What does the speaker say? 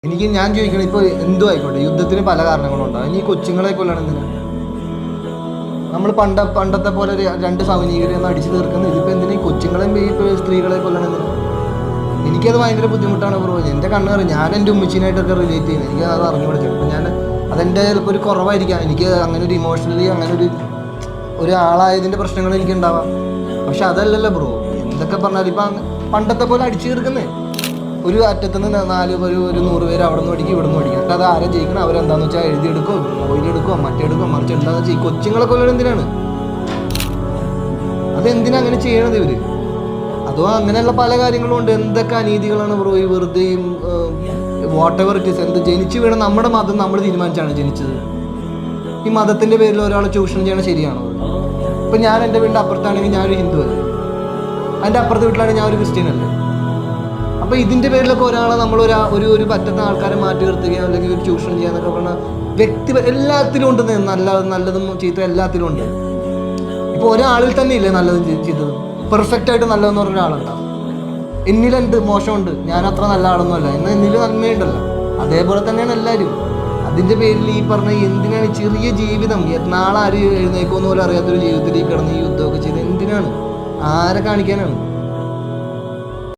ഞാൻ ചോദിക്കണം, ഇപ്പോൾ എന്തും ആയിക്കോട്ടെ, യുദ്ധത്തിന് പല കാരണങ്ങളുണ്ടാകും. ഇനി ഈ കൊച്ചുങ്ങളെ കൊല്ലണം എന്തിനാ? നമ്മൾ പണ്ടത്തെ പോലെ രണ്ട് സൈനികരെ ഒന്ന് അടിച്ചു തീർക്കുന്നത്. ഇതിപ്പോൾ എന്തിനാ ഈ കൊച്ചുങ്ങളെയും ഇപ്പോൾ സ്ത്രീകളെ കൊല്ലണം എന്തിനാ? എനിക്കത് ഭയങ്കര ബുദ്ധിമുട്ടാണ് ബ്രോ. എൻ്റെ കണ്ണ് കയറി. ഞാൻ എൻ്റെ ഉമ്മച്ചീനായിട്ടൊക്കെ റിലേറ്റ് ചെയ്യുന്നത്, എനിക്ക് അത് അറിഞ്ഞുകൂടെ. ചിലപ്പോൾ അതെൻ്റെ ചിലപ്പോൾ ഒരു കുറവായിരിക്കാം. എനിക്ക് അങ്ങനെ ഒരു ഇമോഷണലി അങ്ങനെ ഒരു ആളായതിൻ്റെ പ്രശ്നങ്ങൾ എനിക്ക് ഉണ്ടാവാം. പക്ഷെ അതല്ലല്ലോ ബ്രോ. എന്തൊക്കെ പറഞ്ഞാലും ഇപ്പം പണ്ടത്തെ പോലെ അടിച്ചു തീർക്കുന്നേ. ഒരു അറ്റത്തുനിന്ന് 100 പേര് അവിടെ നിന്ന് പഠിക്കും, ഇവിടെ നിന്ന് പഠിക്കും. എന്നിട്ട് അത് ആരെ ജയിക്കണം, അവരെന്താണെന്ന് വെച്ചാൽ എഴുതിയെടുക്കോ, ഓയിലെടുക്കോ, മറ്റെടുക്കോ, മറിച്ച് എന്താണെന്ന് വെച്ചാൽ ഈ കൊച്ചുങ്ങളെ കൊല്ലണം എന്തിനാണ്? അതെന്തിനാ അങ്ങനെ ചെയ്യണത് ഇവര്? അതോ അങ്ങനെയുള്ള പല കാര്യങ്ങളും ഉണ്ട്. എന്തൊക്കെ അനീതികളാണ് ബ്രോ ഈ വെറുതെ വാട്ട് എവർ ഇറ്റ് ഈസ്. എന്ത് ജനിച്ചു വീണ നമ്മുടെ മതം നമ്മൾ തീരുമാനിച്ചാണ് ജനിച്ചത്. ഈ മതത്തിൻ്റെ പേരിൽ ഒരാളെ ചൂഷണം ചെയ്യണം ശരിയാണോ? ഇപ്പം ഞാൻ എൻ്റെ വീടിൻ്റെ അപ്പുറത്താണെങ്കിൽ ഞാനൊരു ഹിന്ദു അല്ലേ, അതിൻ്റെ അപ്പുറത്തെ വീട്ടിലാണെങ്കിൽ ഞാൻ ഒരു ക്രിസ്ത്യൻ അല്ലേ. അപ്പോൾ ഇതിൻ്റെ പേരിലൊക്കെ ഒരാളെ നമ്മൾ ഒരു പറ്റുന്ന ആൾക്കാരെ മാറ്റി നിർത്തുകയോ അല്ലെങ്കിൽ ഒരു ചൂഷണം ചെയ്യാന്നൊക്കെ പറഞ്ഞാൽ എല്ലാത്തിലും ഉണ്ട്. നല്ലതും ചീത്ത എല്ലാത്തിലും ഉണ്ട്. ഇപ്പോൾ ഒരാളിൽ തന്നെ ഇല്ലേ നല്ലതും ചീത്തതും? പെർഫെക്റ്റ് ആയിട്ട് നല്ലതെന്ന് പറഞ്ഞ ഒരാളുണ്ടാവും. എന്നിലെന്ത് മോശമുണ്ട്, ഞാൻ അത്ര നല്ല ആളൊന്നും അല്ല, എന്നാൽ എന്നിൽ നന്മയുണ്ടല്ലോ. അതേപോലെ തന്നെയാണ് എല്ലാവരും. അതിൻ്റെ പേരിൽ ഈ പറഞ്ഞ എന്തിനാണ് ചെറിയ ജീവിതം, നാളെ ആരും എഴുന്നേക്കുമെന്ന് പോലും അറിയാത്തൊരു ജീവിതത്തിലേക്ക് കിടന്ന് ഈ യുദ്ധമൊക്കെ ചെയ്ത് എന്തിനാണ്? ആരെ കാണിക്കാനാണ്?